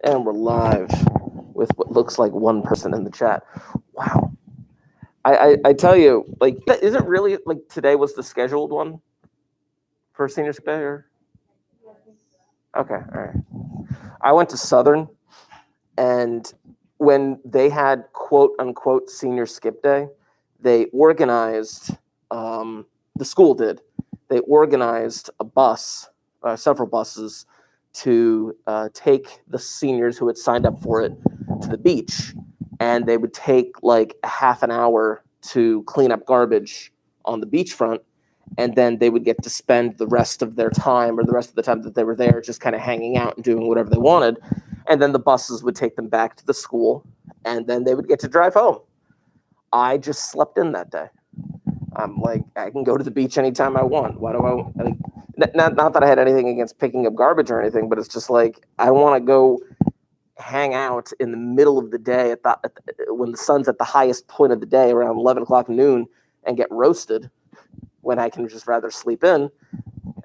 And we're live with what looks like one person in the chat. Wow. I tell you, like, is it really like today was the scheduled one for senior skip day? Or? Okay, all right. I went to Southern, and when they had quote unquote senior skip day, they organized, the school did, they organized a bus, several buses, to take the seniors who had signed up for it to the beach. And they would take like a half an hour to clean up garbage on the beachfront. And then they would get to spend the rest of their time, or the rest of the time that they were there, just kind of hanging out and doing whatever they wanted. And then the buses would take them back to the school, and then they would get to drive home. I just slept in that day. I'm like, I can go to the beach anytime I want. Why do I like? Not that I had anything against picking up garbage or anything, but it's just like I want to go hang out in the middle of the day when the sun's at the highest point of the day, around 11 o'clock noon, and get roasted, when I can just rather sleep in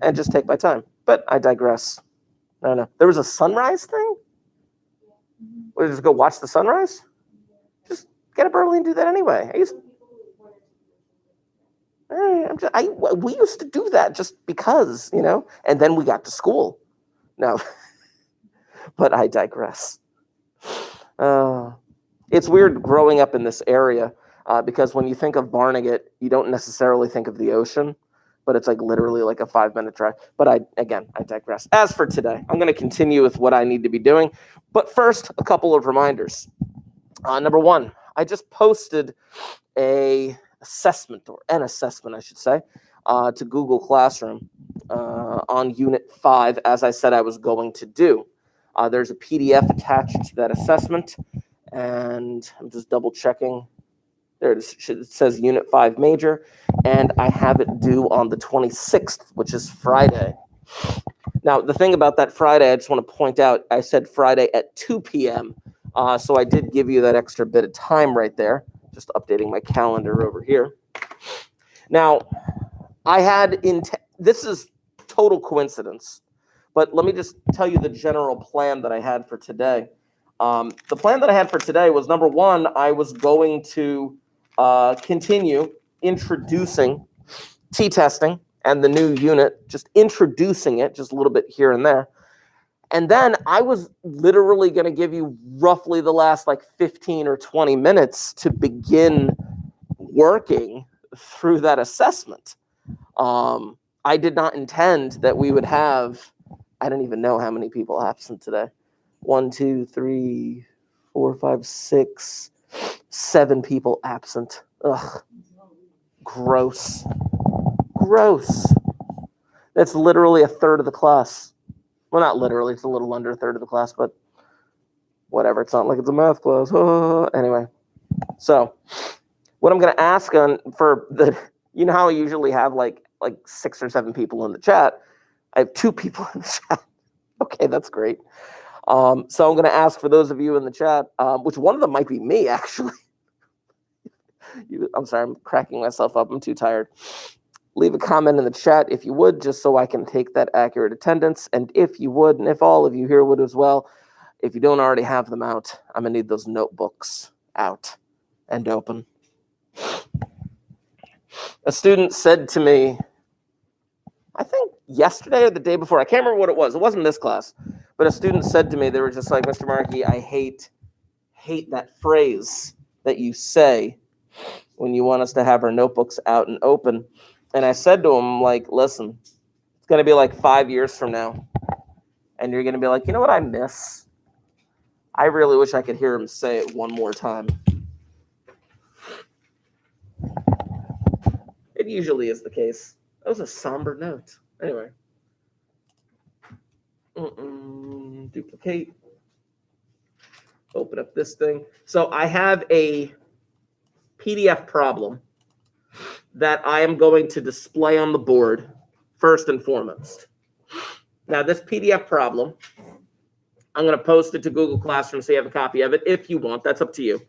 and just take my time. But I digress. I don't know. There was a sunrise thing? Or just go watch the sunrise? Just get up early and do that anyway. We used to do that just because, and then we got to school. No, but I digress. It's weird growing up in this area because when you think of Barnegat, you don't necessarily think of the ocean, but it's like literally like a 5-minute drive. But I digress. As for today, I'm going to continue with what I need to be doing. But first, a couple of reminders. Number one, I just posted an assessment, I should say, to Google Classroom on Unit 5, as I said I was going to do. There's a PDF attached to that assessment, and I'm just double checking. There it is. It says Unit 5 Major, and I have it due on the 26th, which is Friday. Now, the thing about that Friday, I just want to point out, I said Friday at 2 p.m., so I did give you that extra bit of time right there. Just updating my calendar over here. Now, I had this is total coincidence, but let me just tell you the general plan that I had for today. The plan that I had for today was, number one, I was going to continue introducing t-testing and the new unit, just introducing it just a little bit here and there. And then I was literally going to give you roughly the last like 15 or 20 minutes to begin working through that assessment. I did not intend that we would have, I don't even know how many people absent today. 1, 2, 3, 4, 5, 6, 7 people absent. Ugh. Gross. That's literally a third of the class. Well, not literally, it's a little under a third of the class, but whatever. It's not like it's a math class. Anyway, so what I'm going to ask for how I usually have like 6 or 7 people in the chat. I have 2 people in the chat. Okay, that's great. So I'm going to ask for those of you in the chat, which one of them might be me, actually. I'm sorry, I'm cracking myself up. I'm too tired. Leave a comment in the chat if you would, just so I can take that accurate attendance. And if you would, and if all of you here would as well, if you don't already have them out, I'm going to need those notebooks out and open. A student said to me, I think yesterday or the day before, I can't remember what it was. It wasn't this class. But a student said to me, they were just like, Mr. Markey, I hate that phrase that you say when you want us to have our notebooks out and open. And I said to him, like, listen, it's going to be like 5 years from now. And you're going to be like, you know what I miss? I really wish I could hear him say it one more time. It usually is the case. That was a somber note. Anyway. Duplicate. Open up this thing. So I have a PDF problem that I am going to display on the board first and foremost. Now, this PDF problem, I'm going to post it to Google Classroom so you have a copy of it if you want. That's up to you.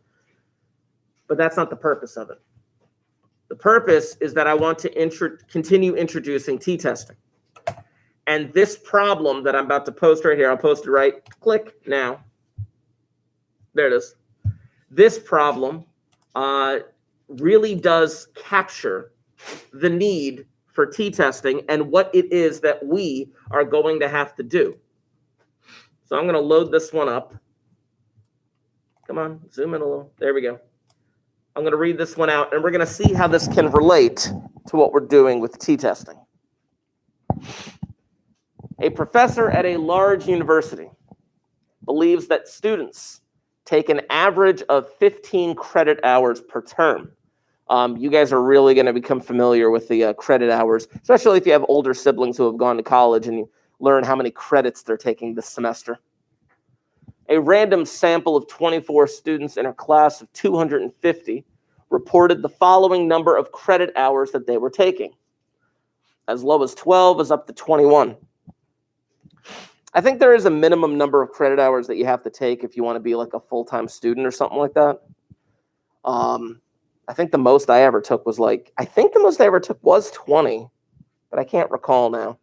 But that's not the purpose of it. The purpose is that I want to continue introducing t-testing. And this problem that I'm about to post right here, I'll post it right click now. There it is. This problem really does capture the need for t-testing and what it is that we are going to have to do. So I'm going to load this one up. Come on, zoom in a little. There we go. I'm going to read this one out, and we're going to see how this can relate to what we're doing with t-testing. A professor at a large university believes that students take an average of 15 credit hours per term. You guys are really going to become familiar with the credit hours, especially if you have older siblings who have gone to college and you learn how many credits they're taking this semester. A random sample of 24 students in a class of 250 reported the following number of credit hours that they were taking, as low as 12 as up to 21. I think there is a minimum number of credit hours that you have to take if you want to be like a full-time student or something like that. I think the most I ever took was 20, but I can't recall now.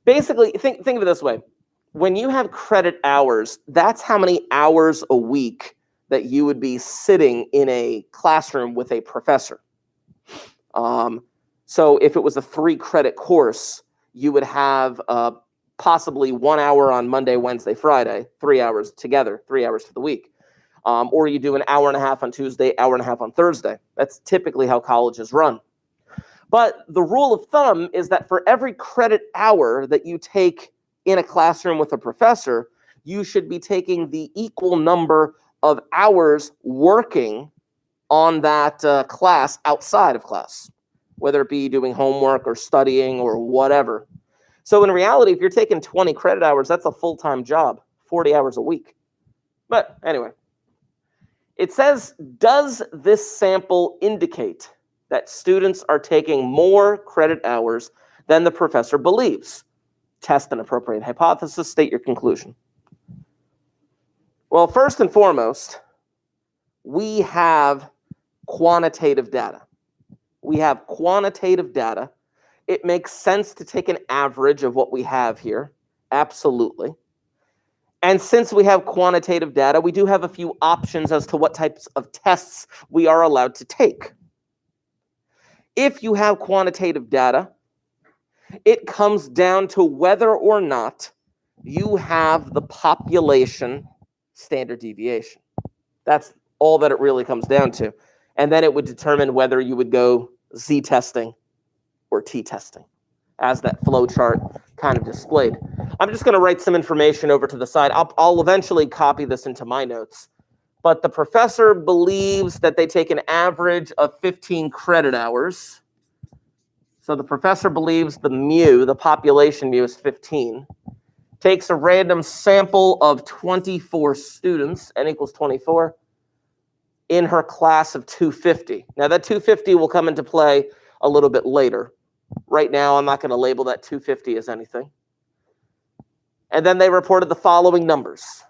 Basically, think of it this way. When you have credit hours, that's how many hours a week that you would be sitting in a classroom with a professor. So if it was a 3-credit course, you would have possibly 1 hour on Monday, Wednesday, Friday, 3 hours together, 3 hours for the week. Or you do an hour and a half on Tuesday, hour and a half on Thursday. That's typically how colleges run. But the rule of thumb is that for every credit hour that you take in a classroom with a professor, you should be taking the equal number of hours working on that class outside of class, whether it be doing homework or studying or whatever. So in reality, if you're taking 20 credit hours, that's a full-time job, 40 hours a week. But anyway, it says, does this sample indicate that students are taking more credit hours than the professor believes? Test an appropriate hypothesis, state your conclusion. Well, first and foremost, we have quantitative data. We have quantitative data. It makes sense to take an average of what we have here. Absolutely. And since we have quantitative data, we do have a few options as to what types of tests we are allowed to take. If you have quantitative data, it comes down to whether or not you have the population standard deviation. That's all that it really comes down to. And then it would determine whether you would go z-testing or t-testing, as that flow chart kind of displayed. I'm just going to write some information over to the side. I'll eventually copy this into my notes. But the professor believes that they take an average of 15 credit hours. So the professor believes the mu, the population mu, is 15. Takes a random sample of 24 students, n equals 24, in her class of 250. Now that 250 will come into play a little bit later. Right now, I'm not going to label that 250 as anything. And then they reported the following numbers.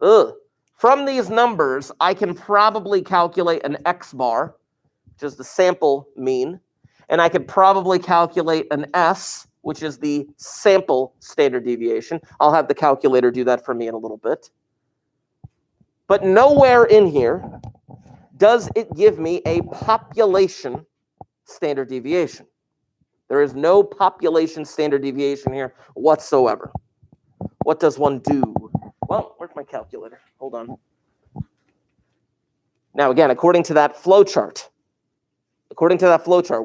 From these numbers, I can probably calculate an x bar, which is the sample mean, and I could probably calculate an S, which is the sample standard deviation. I'll have the calculator do that for me in a little bit. But nowhere in here does it give me a population standard deviation. There is no population standard deviation here whatsoever. What does one do? Well, where's my calculator? Hold on. Now, again, according to that flow chart,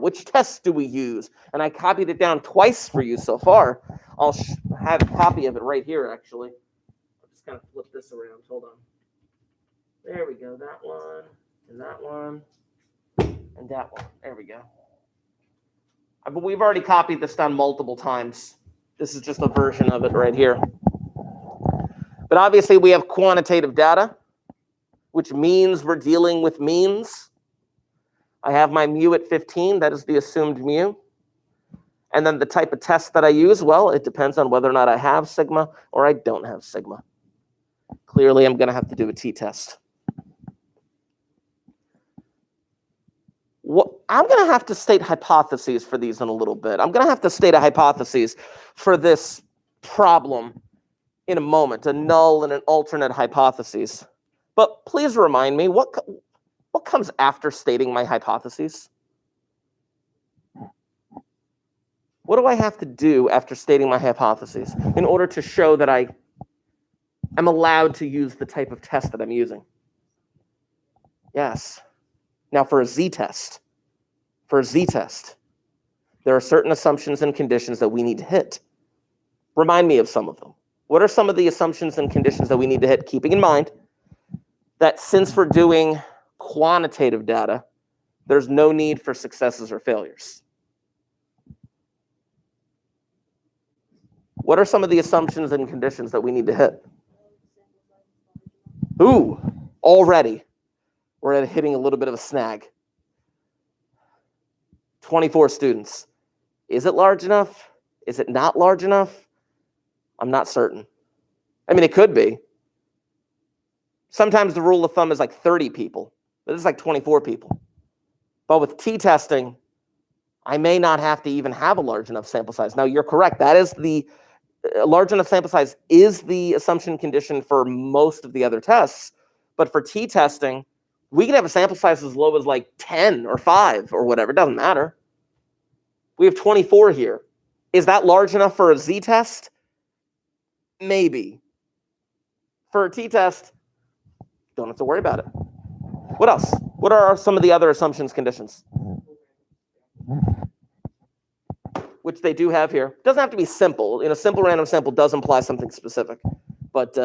which tests do we use? And I copied it down twice for you so far. I'll have a copy of it right here, actually. I'll just kind of flip this around. Hold on. There we go. That one, and that one, and that one. There we go. But we've already copied this down multiple times. This is just a version of it right here. But obviously, we have quantitative data, which means we're dealing with means. I have my mu at 15. That is the assumed mu. And then the type of test that I use, well, it depends on whether or not I have sigma or I don't have sigma. Clearly, I'm going to have to do a t-test. I'm going to have to state hypotheses for these in a little bit. I'm going to have to state a hypothesis for this problem in a moment, a null and an alternate hypothesis. But please remind me, what comes after stating my hypotheses? What do I have to do after stating my hypotheses in order to show that I am allowed to use the type of test that I'm using? Yes. Now for a z-test, there are certain assumptions and conditions that we need to hit. Remind me of some of them. What are some of the assumptions and conditions that we need to hit, keeping in mind that since we're doing quantitative data, there's no need for successes or failures? What are some of the assumptions and conditions that we need to hit? Ooh, already we're hitting a little bit of a snag. 24 students. Is it large enough? Is it not large enough? I'm not certain. I mean, it could be. Sometimes the rule of thumb is like 30 people, but it's like 24 people. But with t-testing, I may not have to even have a large enough sample size. Now, you're correct. That is the large enough sample size is the assumption condition for most of the other tests. But for t-testing, we can have a sample size as low as like 10 or 5 or whatever. It doesn't matter. We have 24 here. Is that large enough for a z-test? Maybe. For a t-test, don't have to worry about it. What else? What are some of the other assumptions conditions? Which they do have here. It doesn't have to be simple. A simple random sample does imply something specific, but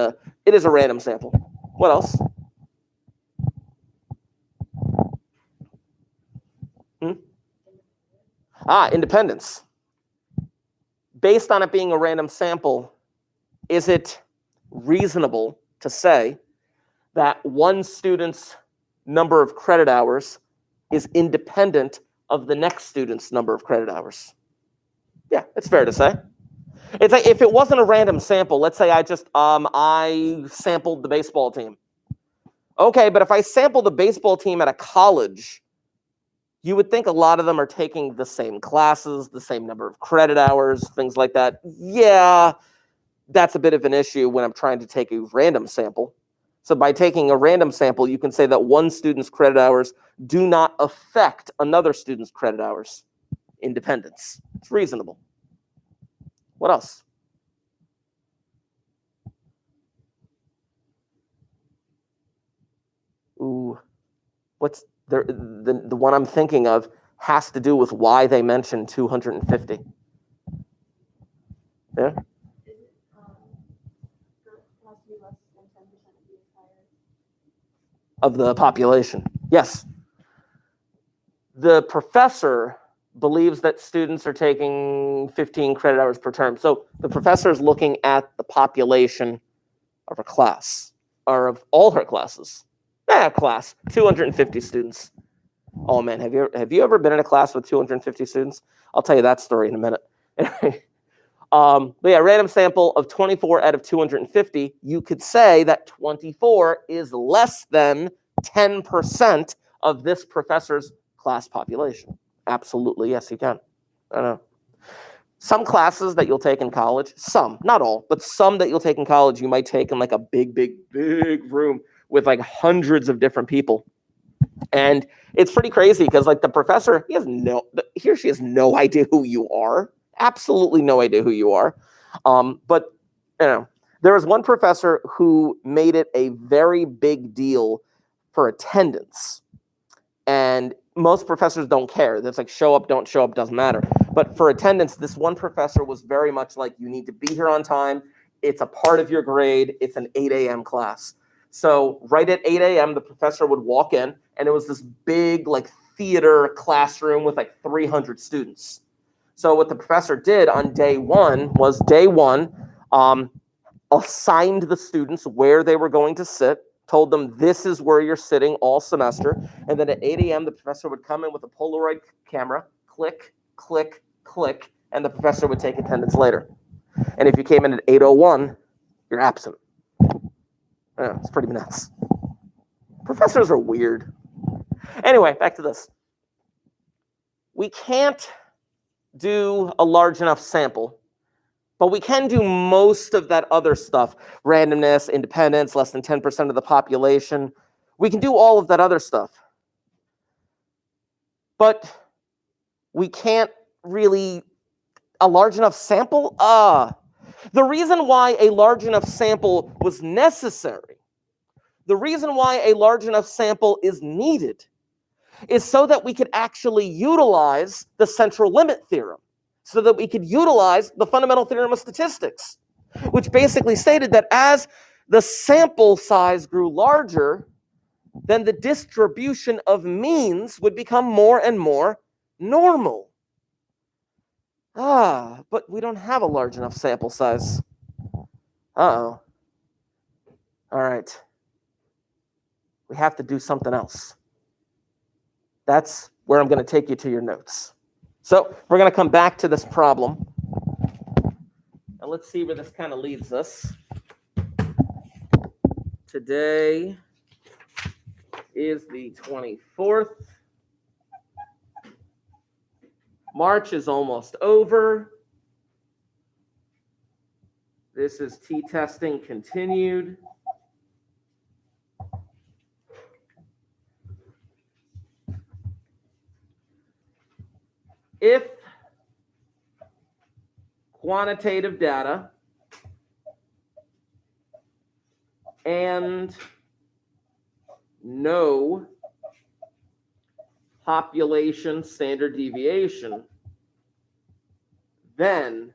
it is a random sample. What else? Independence. Based on it being a random sample, is it reasonable to say that one student's number of credit hours is independent of the next student's number of credit hours? Yeah, it's fair to say. It's like if it wasn't a random sample, let's say I just I sampled the baseball team. Okay, but if I sample the baseball team at a college, you would think a lot of them are taking the same classes, the same number of credit hours, things like that. Yeah, that's a bit of an issue when I'm trying to take a random sample. So by taking a random sample, you can say that one student's credit hours do not affect another student's credit hours. Independence. It's reasonable. What else? Ooh, what's the one I'm thinking of has to do with why they mentioned 250. Yeah. Of the population. Yes. The professor believes that students are taking 15 credit hours per term. So the professor is looking at the population of a class, or of all her classes. Class, 250 students. Oh man, have you ever been in a class with 250 students? I'll tell you that story in a minute. But yeah, random sample of 24 out of 250, you could say that 24 is less than 10% of this professor's class population. Absolutely, yes, you can. I know. Some classes that you'll take in college, some, not all, but some that you'll take in college, you might take in like a big room with like hundreds of different people. And it's pretty crazy because like the professor, he or she has no idea who you are. Absolutely no idea who you are. But there was one professor who made it a very big deal for attendance. And most professors don't care. That's like show up, don't show up, doesn't matter. But for attendance, this one professor was very much like, you need to be here on time. It's a part of your grade. It's an 8 a.m. class. So right at 8 a.m., the professor would walk in, and it was this big like theater classroom with like 300 students. So what the professor did on day one was assigned the students where they were going to sit, told them this is where you're sitting all semester. And then at 8 a.m., the professor would come in with a Polaroid camera, click, click, click, and the professor would take attendance later. And if you came in at 8:01, you're absent. It's pretty nuts. Professors are weird. Anyway, back to this. We can't do a large enough sample But we can do most of that other stuff. Randomness, independence, less than 10% of the population. We can do all of that other stuff. But we can't really, a large enough sample? The reason why a large enough sample was necessary, the reason why a large enough sample is needed, is so that we could actually utilize the central limit theorem, so that we could utilize the fundamental theorem of statistics, which basically stated that as the sample size grew larger, then the distribution of means would become more and more normal. But we don't have a large enough sample size. Uh-oh. All right. We have to do something else. That's where I'm going to take you to your notes. So we're going to come back to this problem. And let's see where this kind of leads us. Today is the 24th. March is almost over. This is t-testing continued. If quantitative data and no population standard deviation, then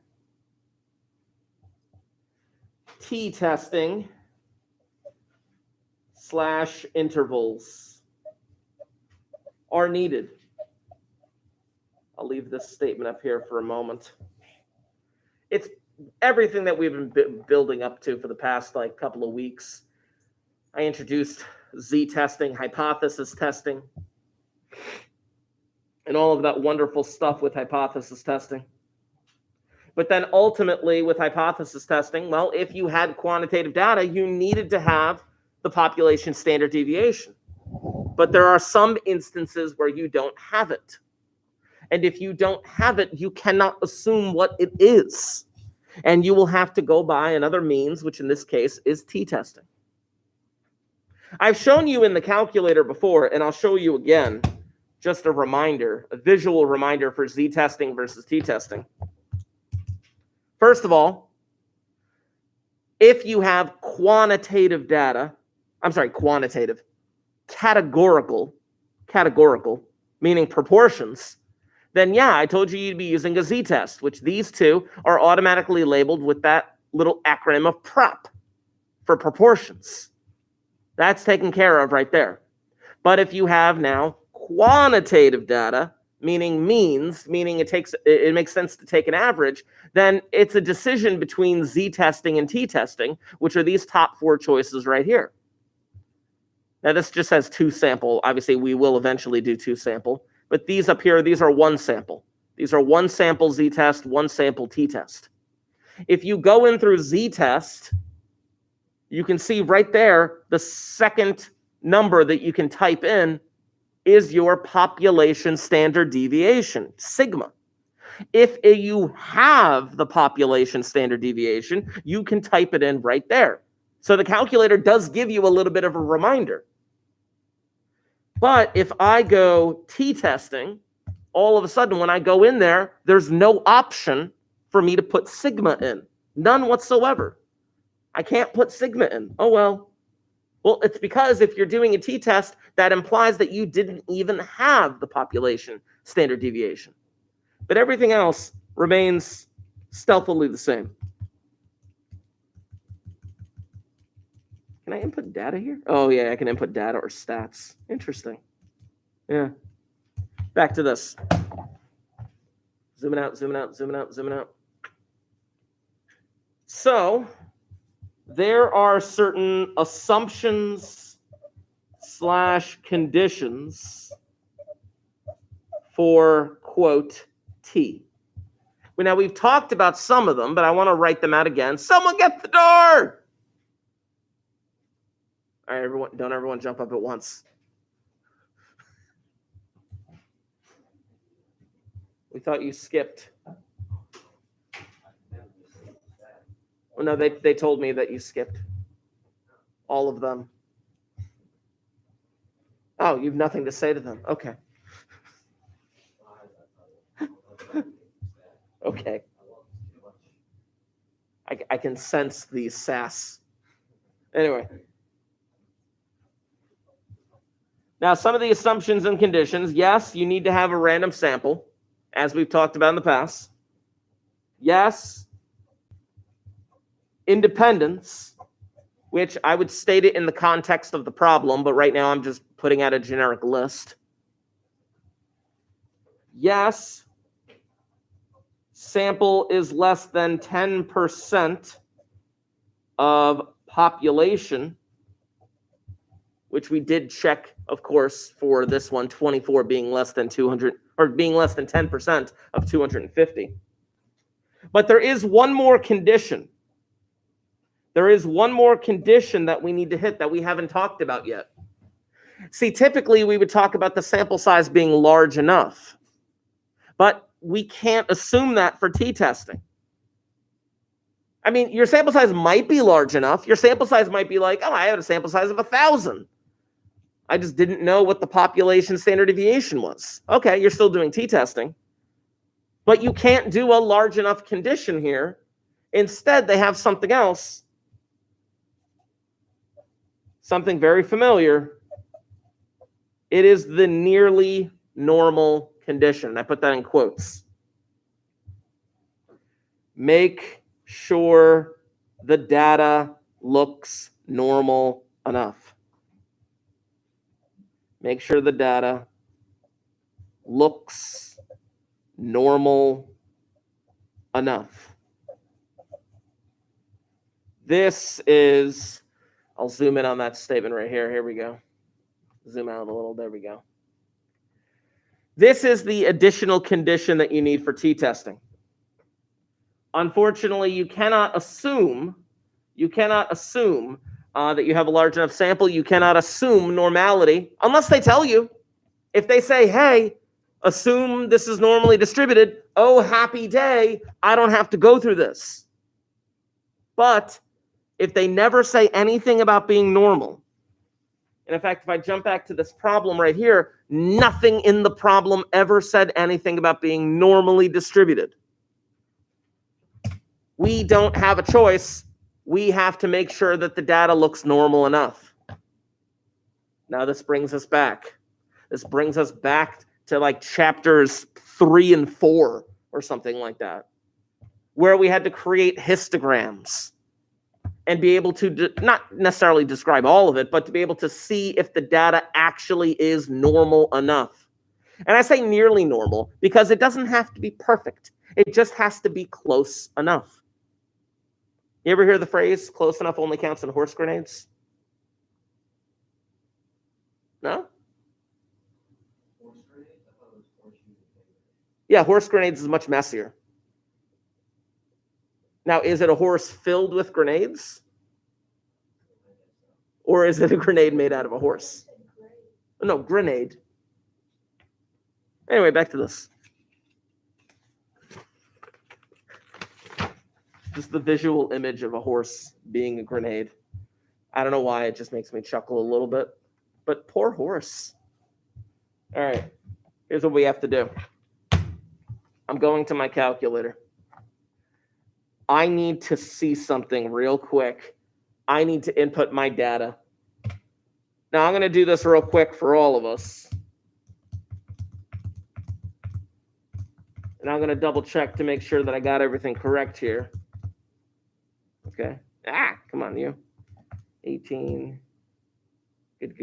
t-testing / intervals are needed. I'll leave this statement up here for a moment. It's everything that we've been building up to for the past couple of weeks. I introduced z-testing, hypothesis testing, and all of that wonderful stuff with hypothesis testing. But then ultimately with hypothesis testing, well, if you had quantitative data, you needed to have the population standard deviation. But there are some instances where you don't have it. And if you don't have it, you cannot assume what it is. And you will have to go by another means, which in this case is t-testing. I've shown you in the calculator before, and I'll show you again, just a reminder, a visual reminder for z-testing versus t-testing. First of all, if you have quantitative data, categorical, meaning proportions, then yeah, I told you you'd be using a z-test, which these two are automatically labeled with that little acronym of PROP for proportions. That's taken care of right there. But if you have now quantitative data, meaning means, meaning it makes sense to take an average, then it's a decision between z-testing and t-testing, which are these top four choices right here. Now this just has two sample. Obviously, we will eventually do two sample. But these up here, these are one sample. These are one sample z-test, one sample t-test. If you go in through z-test, you can see right there, the second number that you can type in is your population standard deviation, sigma. If you have the population standard deviation, you can type it in right there. So the calculator does give you a little bit of a reminder. But if I go t-testing, all of a sudden when I go in there, there's no option for me to put sigma in. None whatsoever. I can't put sigma in. Oh, well. Well, it's because if you're doing a t-test, that implies that you didn't even have the population standard deviation. But everything else remains stealthily the same. Can I input data here? Oh, yeah, I can input data or stats. Interesting. Yeah. Back to this. Zooming out, zooming out, zooming out, zooming out. So there are certain assumptions / conditions for, quote, T. Now, we've talked about some of them, but I want to write them out again. Someone get the door! All right, everyone, don't everyone jump up at once. We thought you skipped. Oh, no, they told me that you skipped all of them. Oh, you've nothing to say to them. Okay. Okay. I can sense the sass. Anyway. Now, some of the assumptions and conditions. Yes, you need to have a random sample, as we've talked about in the past. Yes, independence, which I would state it in the context of the problem, but right now I'm just putting out a generic list. Yes, sample is less than 10% of population, which we did check, of course, for this one, 24 being less than 200, or being less than 10% of 250. But there is one more condition. There is one more condition that we need to hit that we haven't talked about yet. See, typically we would talk about the sample size being large enough, but we can't assume that for t-testing. I mean, your sample size might be large enough. Your sample size might be like, oh, I had a sample size of 1,000. I just didn't know what the population standard deviation was. Okay, you're still doing t-testing, but you can't do a large enough condition here. Instead, they have something else. Something very familiar. It is the nearly normal condition. I put that in quotes. Make sure the data looks normal enough. Make sure the data looks normal enough. This is, I'll zoom in on that statement right here. Here we go. Zoom out a little. There we go. This is the additional condition that you need for t-testing. Unfortunately, you cannot assume that you have a large enough sample. You cannot assume normality unless they tell you. If they say, hey, assume this is normally distributed, oh, happy day, I don't have to go through this. But if they never say anything about being normal, and in fact, if I jump back to this problem right here, nothing in the problem ever said anything about being normally distributed. We don't have a choice. We have to make sure that the data looks normal enough. Now this brings us back. This brings us back to like chapters 3 and 4 or something like that, where we had to create histograms and be able to not necessarily describe all of it, but to be able to see if the data actually is normal enough. And I say nearly normal because it doesn't have to be perfect. It just has to be close enough. You ever hear the phrase, close enough only counts in horse grenades? No? Yeah, horse grenades is much messier. Now, is it a horse filled with grenades? Or is it a grenade made out of a horse? No, grenade. Anyway, back to this. Just the visual image of a horse being a grenade. I don't know why, it just makes me chuckle a little bit. But poor horse. All right, here's what we have to do. I'm going to my calculator. I need to see something real quick. I need to input my data. Now, I'm going to do this real quick for all of us. And I'm going to double check to make sure that I got everything correct here. Okay. Come on, you. 18. Good.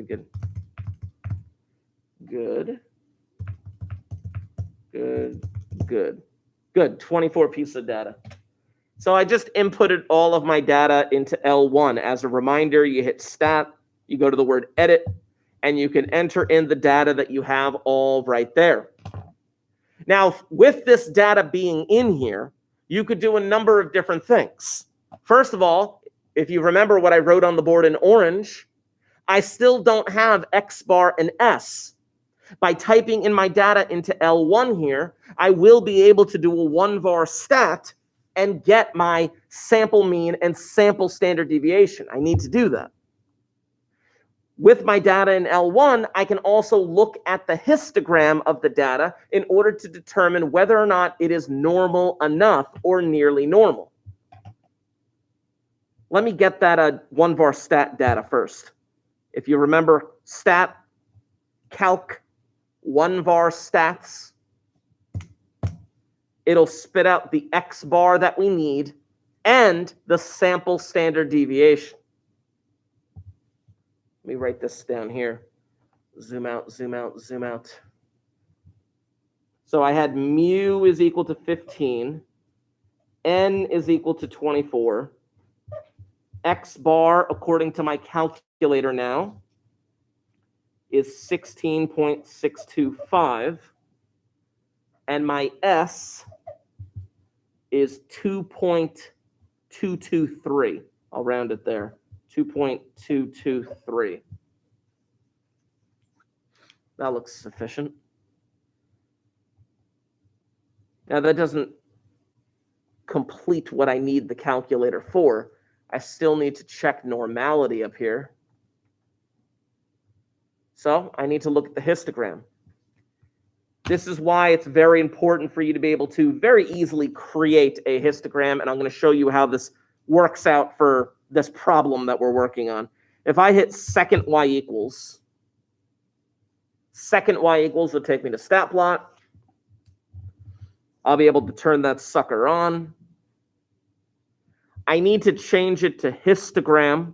Good. 24 pieces of data. So I just inputted all of my data into L1. As a reminder, you hit stat, you go to the word edit, and you can enter in the data that you have all right there. Now, with this data being in here, you could do a number of different things. First of all, if you remember what I wrote on the board in orange, I still don't have X bar and S. By typing in my data into L1 here, I will be able to do a 1 var stat and get my sample mean and sample standard deviation. I need to do that. With my data in L1, I can also look at the histogram of the data in order to determine whether or not it is normal enough or nearly normal. Let me get that 1 var stat data first. If you remember stat, calc, 1 var stats, it'll spit out the X bar that we need and the sample standard deviation. Let me write this down here. Zoom out, zoom out, zoom out. So I had mu is equal to 15. N is equal to 24. X bar, according to my calculator now, is 16.625. And my S is 2.223. I'll round it there. 2.223. That looks sufficient. Now that doesn't complete what I need the calculator for. I still need to check normality up here. So I need to look at the histogram. This is why it's very important for you to be able to very easily create a histogram, and I'm going to show you how this works out for this problem that we're working on. If I hit second y equals will take me to stat plot. I'll be able to turn that sucker on. I need to change it to histogram.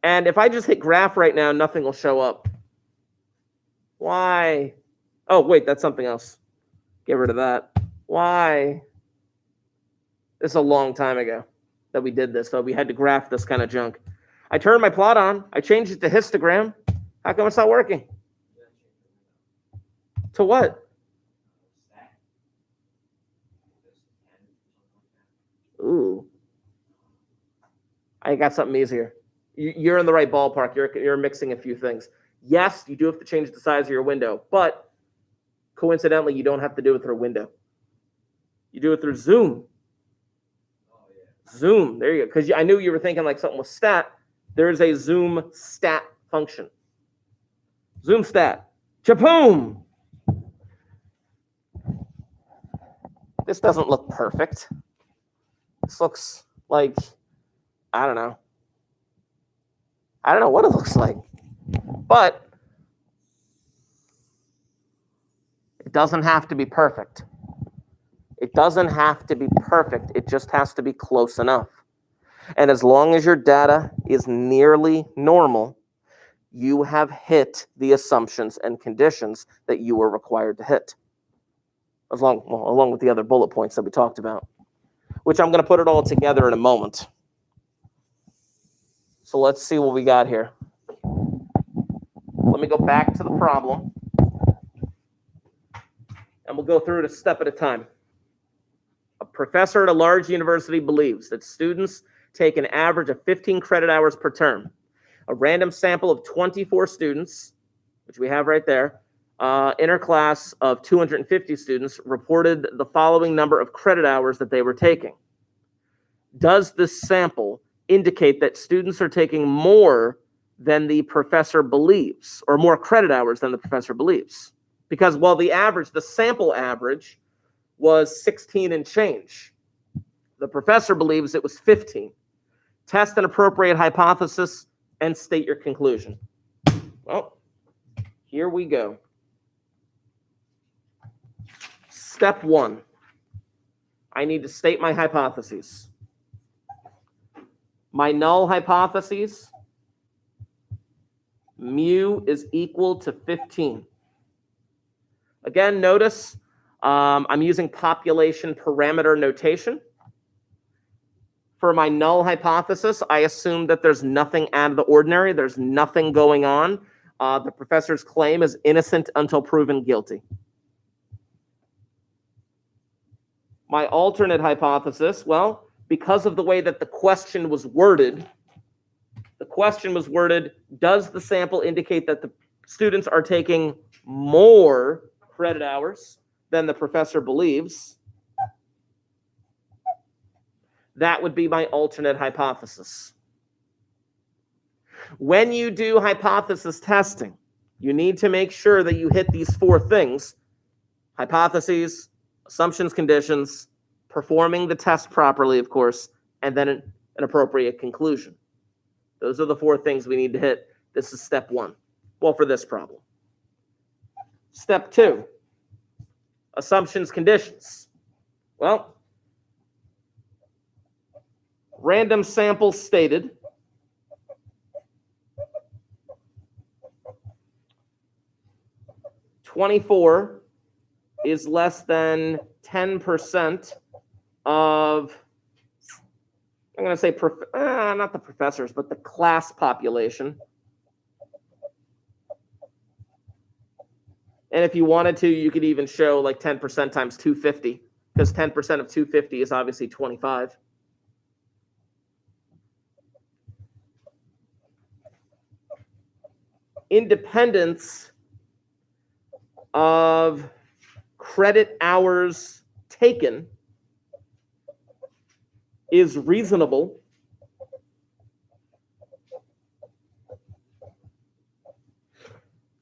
And if I just hit graph right now, nothing will show up. Why? Oh, wait, that's something else. Get rid of that. Why? This is a long time ago that we did this, so we had to graph this kind of junk. I turned my plot on. I changed it to histogram. How come it's not working? To what? Ooh. I got something easier. You're in the right ballpark. You're mixing a few things. Yes, you do have to change the size of your window, but coincidentally, you don't have to do it through a window. You do it through Zoom. Zoom, there you go. Because I knew you were thinking like something with stat. There's a Zoom stat function. Zoom stat. Chapoom! This doesn't look perfect. This looks like, I don't know what it looks like. But it doesn't have to be perfect. It doesn't have to be perfect. It just has to be close enough. And as long as your data is nearly normal, you have hit the assumptions and conditions that you were required to hit. Along with the other bullet points that we talked about, which I'm going to put it all together in a moment. So let's see what we got here. Let me go back to the problem, and we'll go through it a step at a time. A professor at a large university believes that students take an average of 15 credit hours per term. A random sample of 24 students, which we have right there, interclass of 250 students reported the following number of credit hours that they were taking. Does this sample indicate that students are taking more than the professor believes, or more credit hours than the professor believes? Because while the sample average was 16 and change, the professor believes it was 15. Test an appropriate hypothesis and state your conclusion. Well, here we go. Step 1, I need to state my hypotheses. My null hypotheses, mu is equal to 15. Again, notice I'm using population parameter notation. For my null hypothesis, I assume that there's nothing out of the ordinary. There's nothing going on. The professor's claim is innocent until proven guilty. My alternate hypothesis, well, because of the way that the question was worded, does the sample indicate that the students are taking more credit hours than the professor believes, that would be my alternate hypothesis. When you do hypothesis testing, you need to make sure that you hit these four things: hypotheses, assumptions, conditions, performing the test properly, of course, and then an appropriate conclusion. Those are the four things we need to hit. This is step one. Well, for this problem. Step two, assumptions, conditions. Well, random sample stated. $24 is less than 10% of, I'm going to say, not the professors, but the class population. And if you wanted to, you could even show like 10% times 250, because 10% of 250 is obviously 25. Independence of credit hours taken is reasonable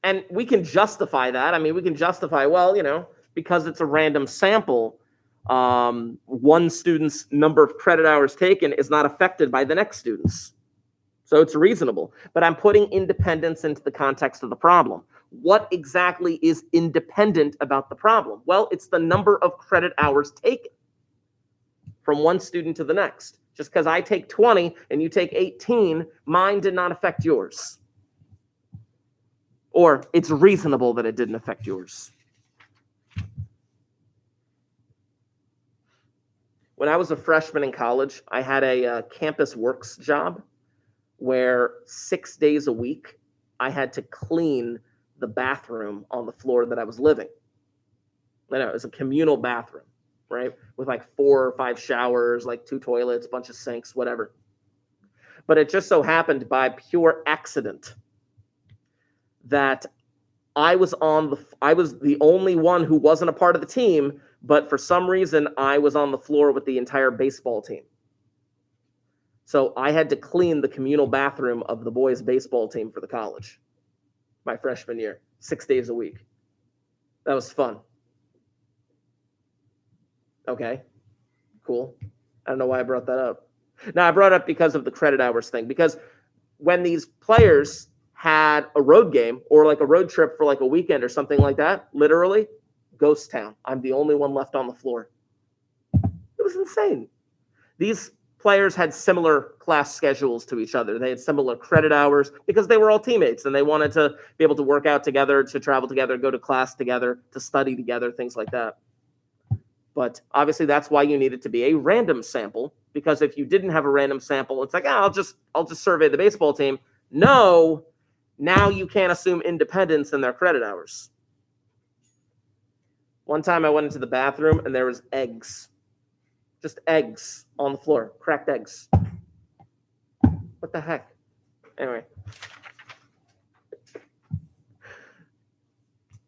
and we can justify that. I mean, we can justify, well, because it's a random sample, one student's number of credit hours taken is not affected by the next student's. So it's reasonable. But I'm putting independence into the context of the problem. What exactly is independent about the problem? Well, it's the number of credit hours taken from one student to the next. Just because I take 20 and you take 18, mine did not affect yours. Or it's reasonable that it didn't affect yours. When I was a freshman in college, I had a campus works job where 6 days a week I had to clean the bathroom on the floor that I was living. I know, it was a communal bathroom, right? With like 4 or 5 showers, like 2 toilets, a bunch of sinks, whatever. But it just so happened by pure accident that I was the only one who wasn't a part of the team, but for some reason I was on the floor with the entire baseball team. So I had to clean the communal bathroom of the boys' baseball team for the college my freshman year, 6 days a week. That was fun. Okay, cool. I don't know why I brought that up. Now, I brought it up because of the credit hours thing, because when these players had a road game or like a road trip for like a weekend or something like that, literally, ghost town. I'm the only one left on the floor. It was insane. These players had similar class schedules to each other. They had similar credit hours because they were all teammates and they wanted to be able to work out together, to travel together, go to class together, to study together, things like that. But obviously that's why you need it to be a random sample, because if you didn't have a random sample, it's like, I'll just survey the baseball team. No, now you can't assume independence in their credit hours. One time I went into the bathroom and there was eggs. Just eggs on the floor, cracked eggs. What the heck? Anyway.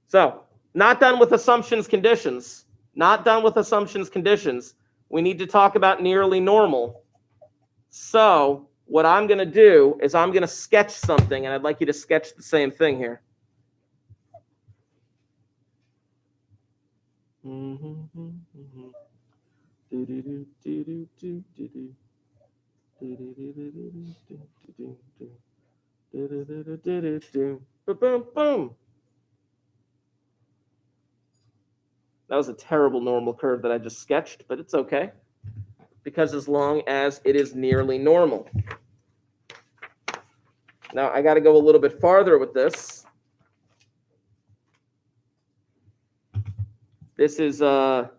So, not done with assumptions, conditions. Not done with assumptions, conditions. We need to talk about nearly normal. So, what I'm going to do is I'm going to sketch something, and I'd like you to sketch the same thing here. Boom. That was a terrible normal curve that I just sketched, but it's okay, because as long as it is nearly normal. Now, I got to go a little bit farther with this. This is a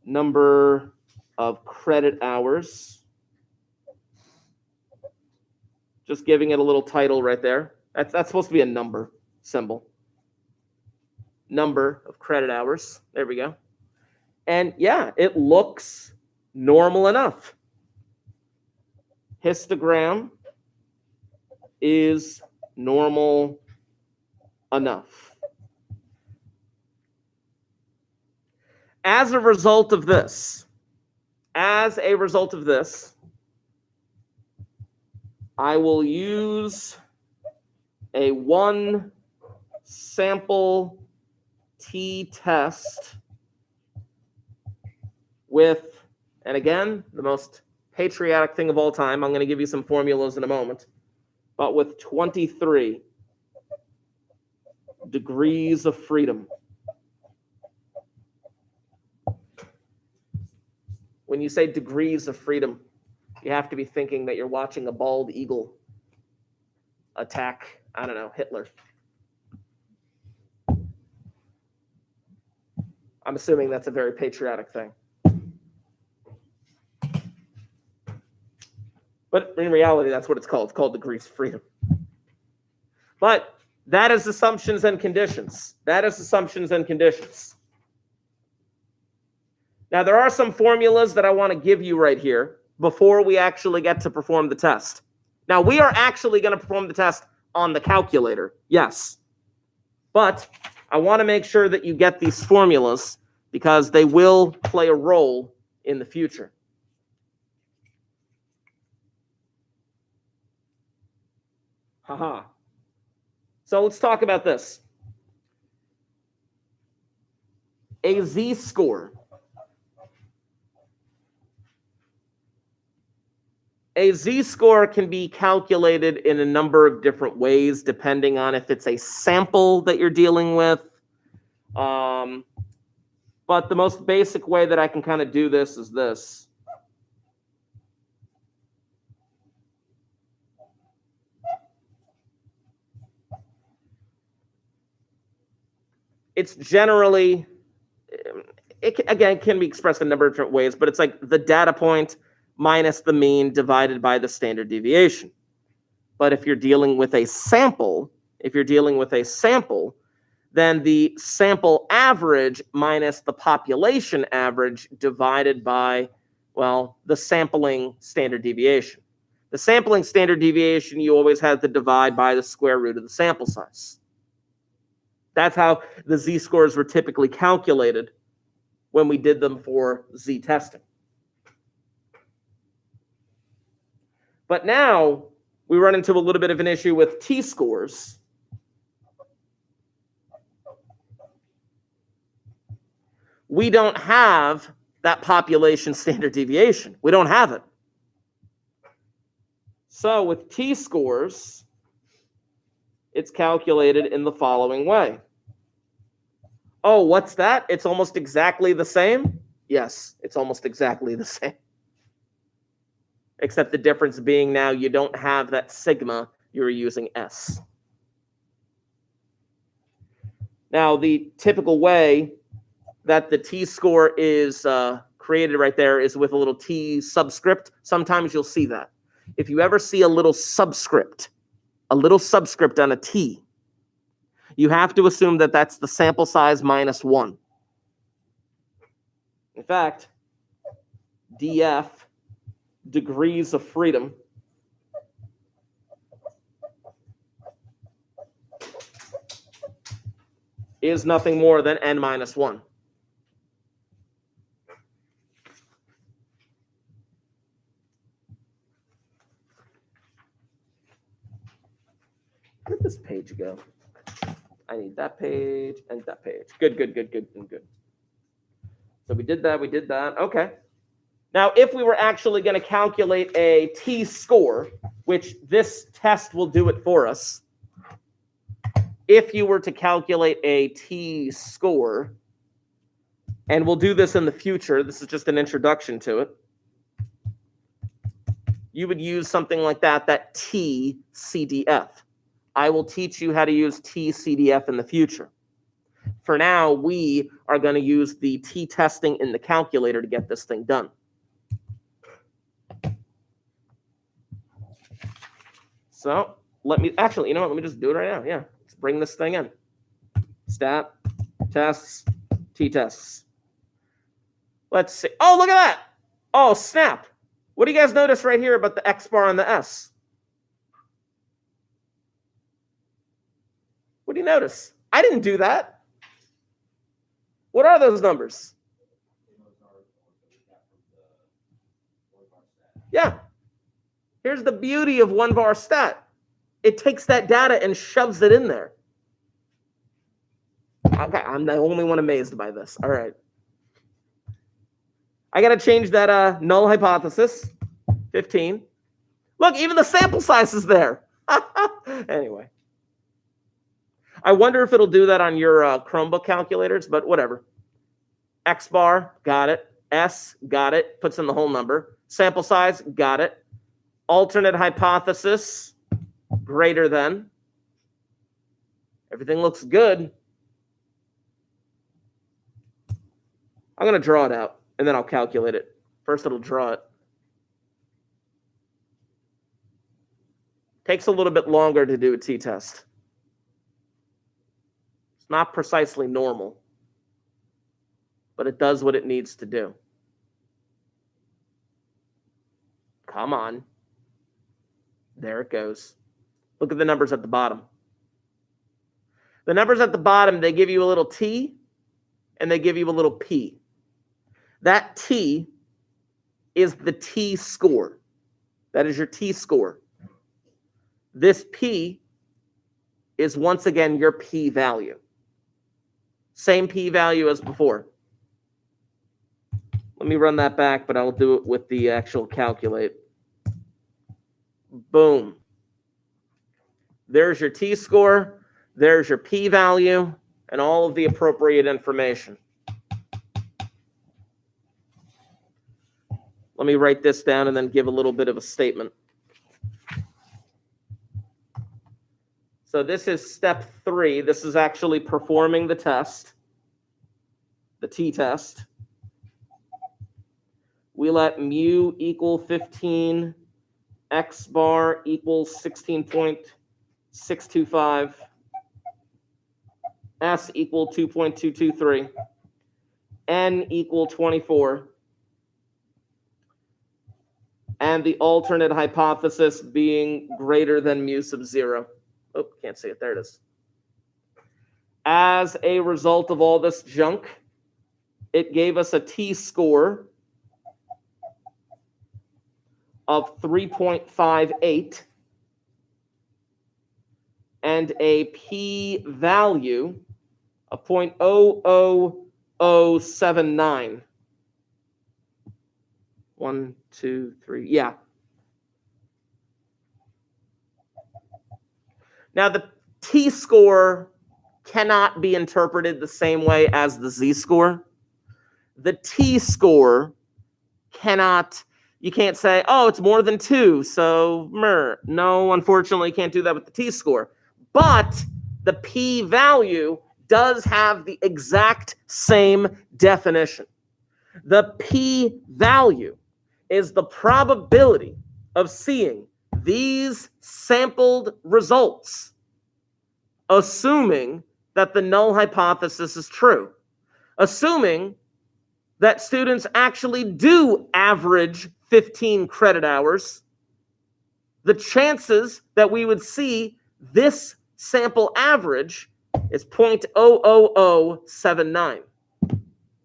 number of credit hours. Just giving it a little title right there. That's supposed to be a number symbol. Number of credit hours. There we go. And yeah, it looks normal enough. Histogram is normal enough. As a result of this, I will use a one sample t-test with, and again, the most patriotic thing of all time, I'm going to give you some formulas in a moment, but with 23 degrees of freedom. When you say degrees of freedom, you have to be thinking that you're watching a bald eagle attack, I don't know, Hitler. I'm assuming that's a very patriotic thing. But in reality, that's what it's called. It's called degrees of freedom. But that is assumptions and conditions. That is assumptions and conditions. Now, there are some formulas that I want to give you right here before we actually get to perform the test. Now, we are actually going to perform the test on the calculator, yes. But I want to make sure that you get these formulas because they will play a role in the future. Haha. So let's talk about this. A z-score. A z-score can be calculated in a number of different ways depending on if it's a sample that you're dealing with. But the most basic way that I can kind of do this is this. It's generally, again, can be expressed in a number of different ways, but it's like the data point minus the mean divided by the standard deviation. But if you're dealing with a sample, then the sample average minus the population average divided by, well, the sampling standard deviation. The sampling standard deviation, you always have to divide by the square root of the sample size. That's how the z-scores were typically calculated when we did them for z-testing. But now we run into a little bit of an issue with t-scores. We don't have that population standard deviation. We don't have it. So with t-scores, it's calculated in the following way. Oh, what's that? It's almost exactly the same? Yes, it's almost exactly the same. Except the difference being now you don't have that sigma, you're using S. Now, the typical way that the t-score is created right there is with a little t subscript. Sometimes you'll see that. If you ever see a little subscript on a t, you have to assume that that's the sample size minus 1. In fact, df, degrees of freedom, is nothing more than n minus 1. Where did this page go? I need that page and that page. Good. So we did that. Okay. Now, if we were actually going to calculate a t-score, which this test will do it for us, if you were to calculate a t-score, and we'll do this in the future, this is just an introduction to it, you would use something like that t-CDF. I will teach you how to use t-CDF in the future. For now, we are going to use the t-testing in the calculator to get this thing done. So let me just do it right now. Yeah, let's bring this thing in. Stat, tests, t-tests. Let's see. Oh, look at that. Oh, snap. What do you guys notice right here about the X bar and the S? What do you notice? I didn't do that. What are those numbers? Yeah. Here's the beauty of one var stat. It takes that data and shoves it in there. Okay, I'm the only one amazed by this. All right. I got to change that null hypothesis, 15. Look, even the sample size is there. Anyway. I wonder if it'll do that on your Chromebook calculators, but whatever. X bar, got it. S, got it. Puts in the whole number. Sample size, got it. Alternate hypothesis, greater than. Everything looks good. I'm going to draw it out, and then I'll calculate it. First, it'll draw it. Takes a little bit longer to do a t-test. It's not precisely normal, but it does what it needs to do. Come on. There it goes. Look at the numbers at the bottom. The numbers at the bottom, they give you a little t, and they give you a little p. That t is the t-score. That is your t-score. This p is once again your p-value. Same p-value as before. Let me run that back, but I'll do it with the actual calculate. Boom. There's your t-score. There's your p-value and all of the appropriate information. Let me write this down and then give a little bit of a statement. So this is step 3. This is actually performing the test, the t-test. We let mu equal 15, x bar equals 16.625, s equal 2.223, n equal 24, and the alternate hypothesis being greater than mu sub 0. Oh, can't see it. There it is. As a result of all this junk, it gave us a t-score of 3.58 and a p-value of 0.00079. 1, 2, 3. Yeah. Now, the t-score cannot be interpreted the same way as the z-score. The t-score cannot, you can't say, oh, it's more than 2, so no, unfortunately, you can't do that with the t-score. But the p-value does have the exact same definition. The p-value is the probability of seeing these sampled results, assuming that the null hypothesis is true, assuming that students actually do average 15 credit hours, the chances that we would see this sample average is 0.00079.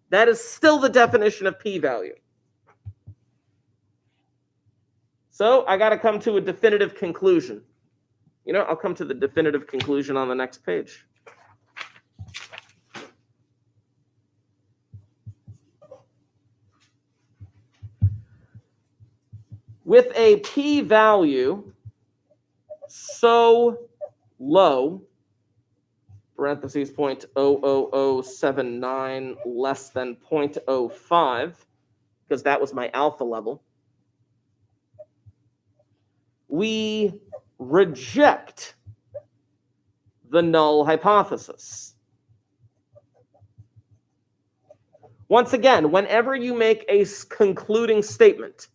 That is still the definition of p-value. So I got to come to a definitive conclusion. You know, I'll come to the definitive conclusion on the next page. With a p-value so low, parentheses 0.00079 less than 0.05, because that was my alpha level, we reject the null hypothesis. Once again, whenever you make a concluding statement,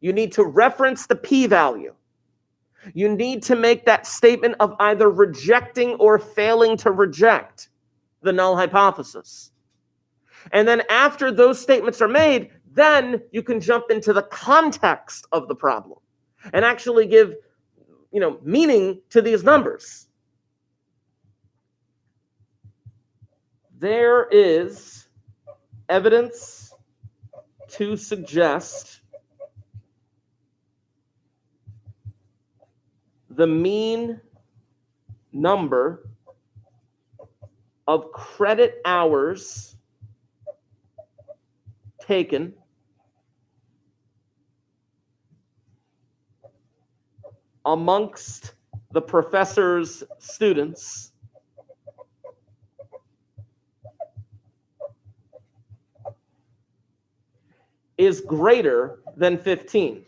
you need to reference the p-value. You need to make that statement of either rejecting or failing to reject the null hypothesis. And then after those statements are made, then you can jump into the context of the problem and actually give, meaning to these numbers. There is evidence to suggest the mean number of credit hours taken amongst the professor's students is greater than 15.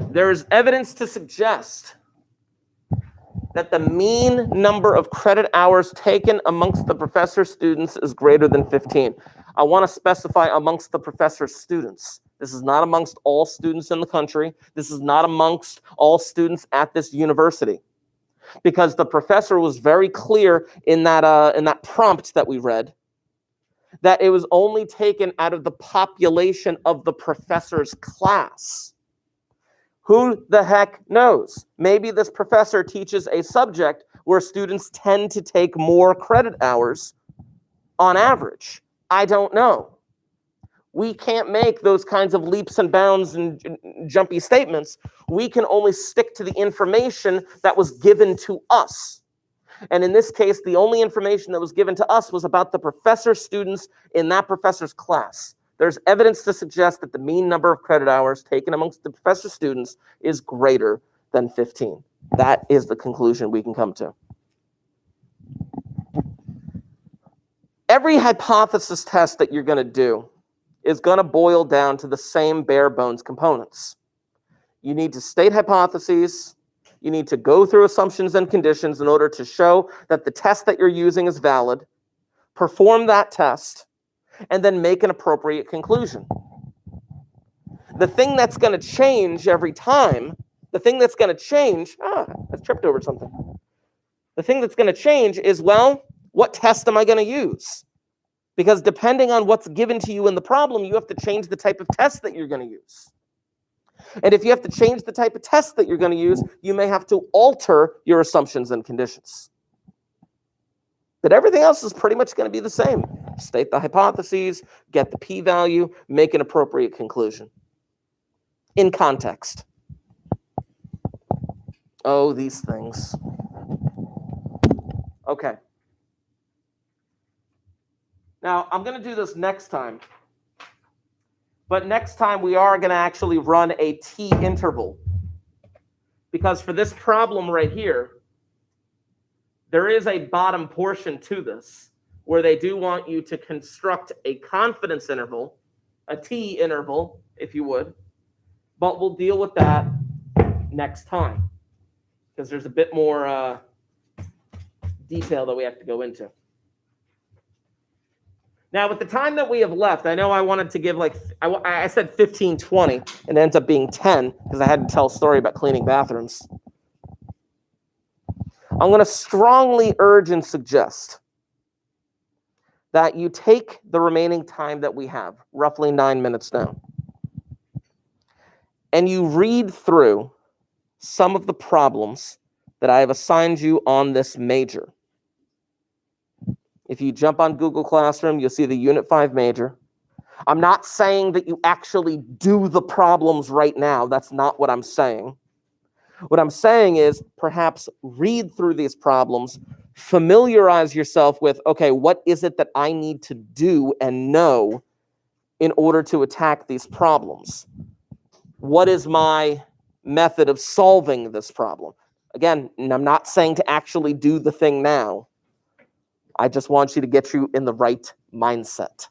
There is evidence to suggest that the mean number of credit hours taken amongst the professor's students is greater than 15. I want to specify amongst the professor's students. This is not amongst all students in the country. This is not amongst all students at this university. Because the professor was very clear in that prompt that we read that it was only taken out of the population of the professor's class. Who the heck knows? Maybe this professor teaches a subject where students tend to take more credit hours on average. I don't know. We can't make those kinds of leaps and bounds and jumpy statements. We can only stick to the information that was given to us. And in this case, the only information that was given to us was about the professor's students in that professor's class. There's evidence to suggest that the mean number of credit hours taken amongst the professor's students is greater than 15. That is the conclusion we can come to. Every hypothesis test that you're going to do is going to boil down to the same bare bones components. You need to state hypotheses. You need to go through assumptions and conditions in order to show that the test that you're using is valid, perform that test, and then make an appropriate conclusion. The thing that's going to change every time, I tripped over something. The thing that's going to change is, well, what test am I going to use? Because depending on what's given to you in the problem, you have to change the type of test that you're going to use. And if you have to change the type of test that you're going to use, you may have to alter your assumptions and conditions. But everything else is pretty much going to be the same. State the hypotheses, get the p-value, make an appropriate conclusion. In context. Oh, these things. Okay. Now, I'm going to do this next time. But next time we are going to actually run a t-interval. Because for this problem right here, there is a bottom portion to this where they do want you to construct a confidence interval, a t-interval, if you would. But we'll deal with that next time because there's a bit more detail that we have to go into. Now, with the time that we have left, I know I wanted to give I said 15, 20, and it ends up being 10 because I had to tell a story about cleaning bathrooms. I'm going to strongly urge and suggest that you take the remaining time that we have, roughly 9 minutes now, and you read through some of the problems that I have assigned you on this major. If you jump on Google Classroom, you'll see the Unit 5 major. I'm not saying that you actually do the problems right now. That's not what I'm saying. What I'm saying is perhaps read through these problems, familiarize yourself with, okay, what is it that I need to do and know in order to attack these problems? What is my method of solving this problem? Again, I'm not saying to actually do the thing now. I just want you to get you in the right mindset.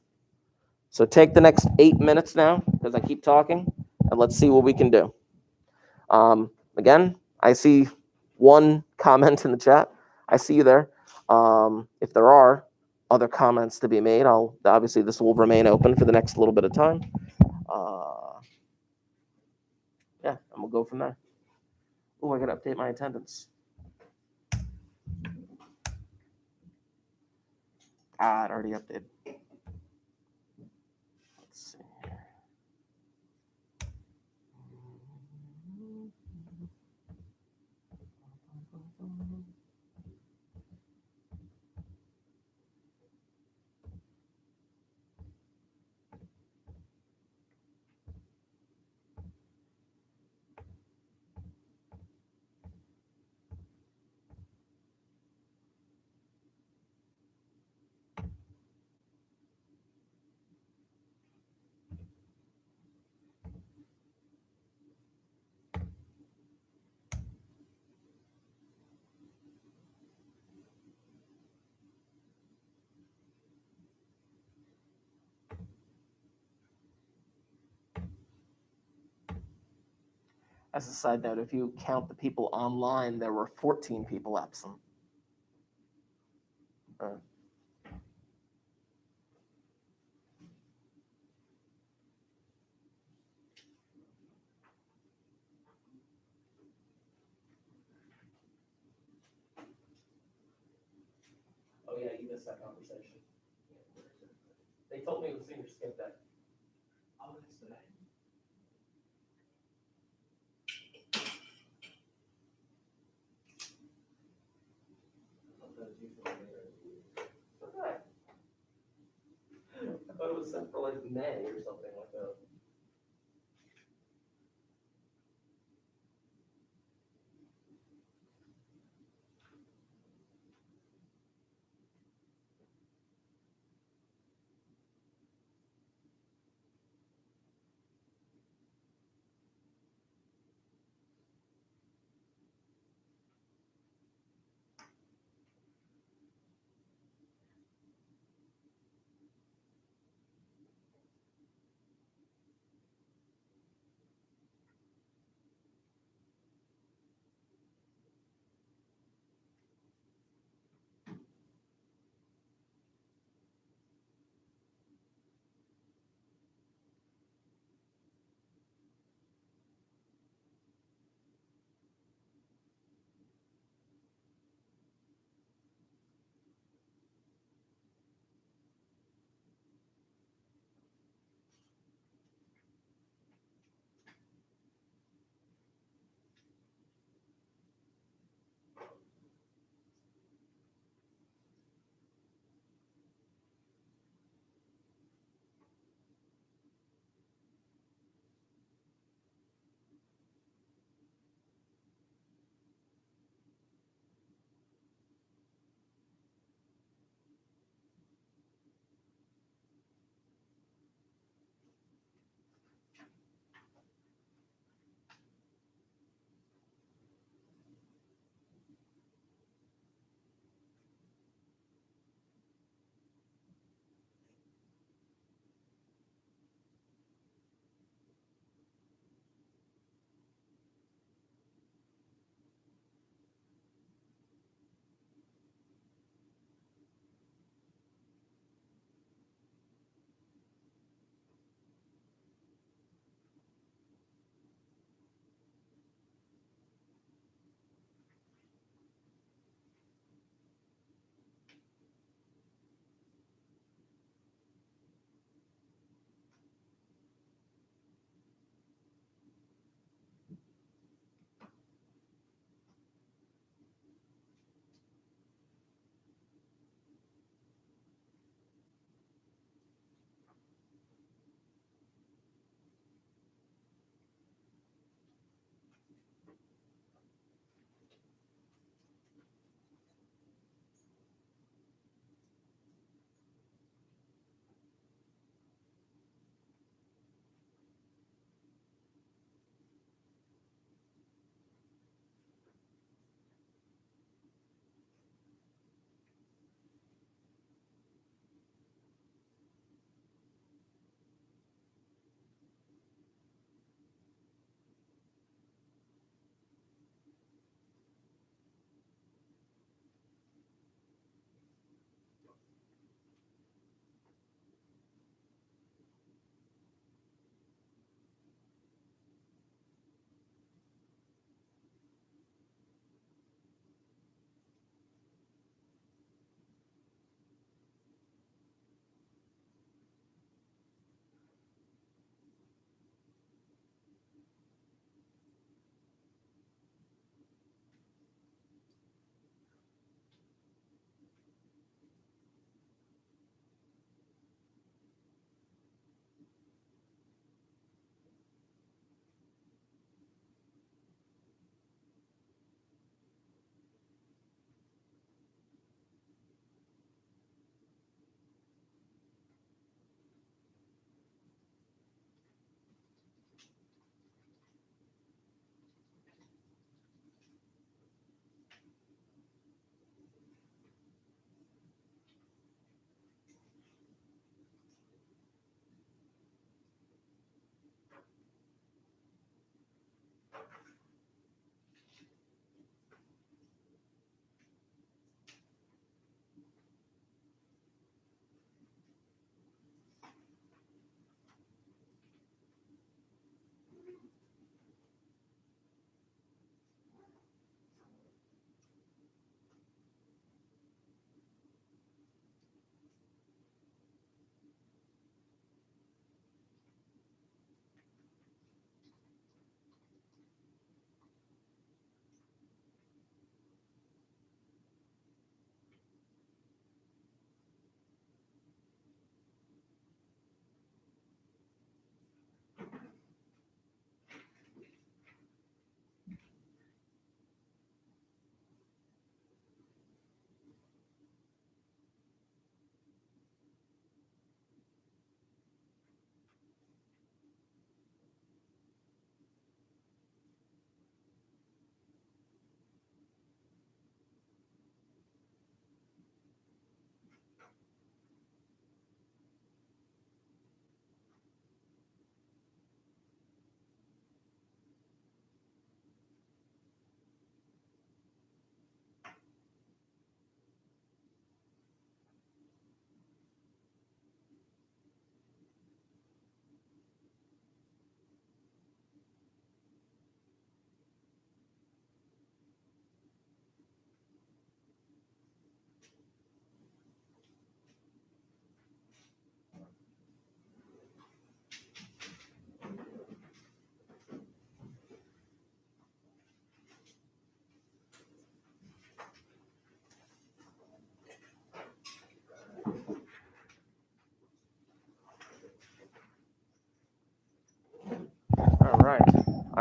So take the next 8 minutes now, because I keep talking, and let's see what we can do. Again, I see one comment in the chat. I see you there. If there are other comments to be made, obviously this will remain open for the next little bit of time. Yeah, and we'll go from there. Oh, I got to update my attendance. It already updated. Let's see. As a side note, if you count the people online, there were 14 people absent. Oh yeah, you missed that conversation. They told me it was senior skip day. Oh, it's today. Okay. I thought it was set for like May or something like that.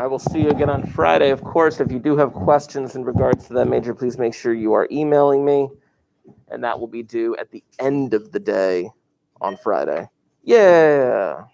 I will see you again on Friday. Of course, if you do have questions in regards to that major, please make sure you are emailing me. And that will be due at the end of the day on Friday. Yeah.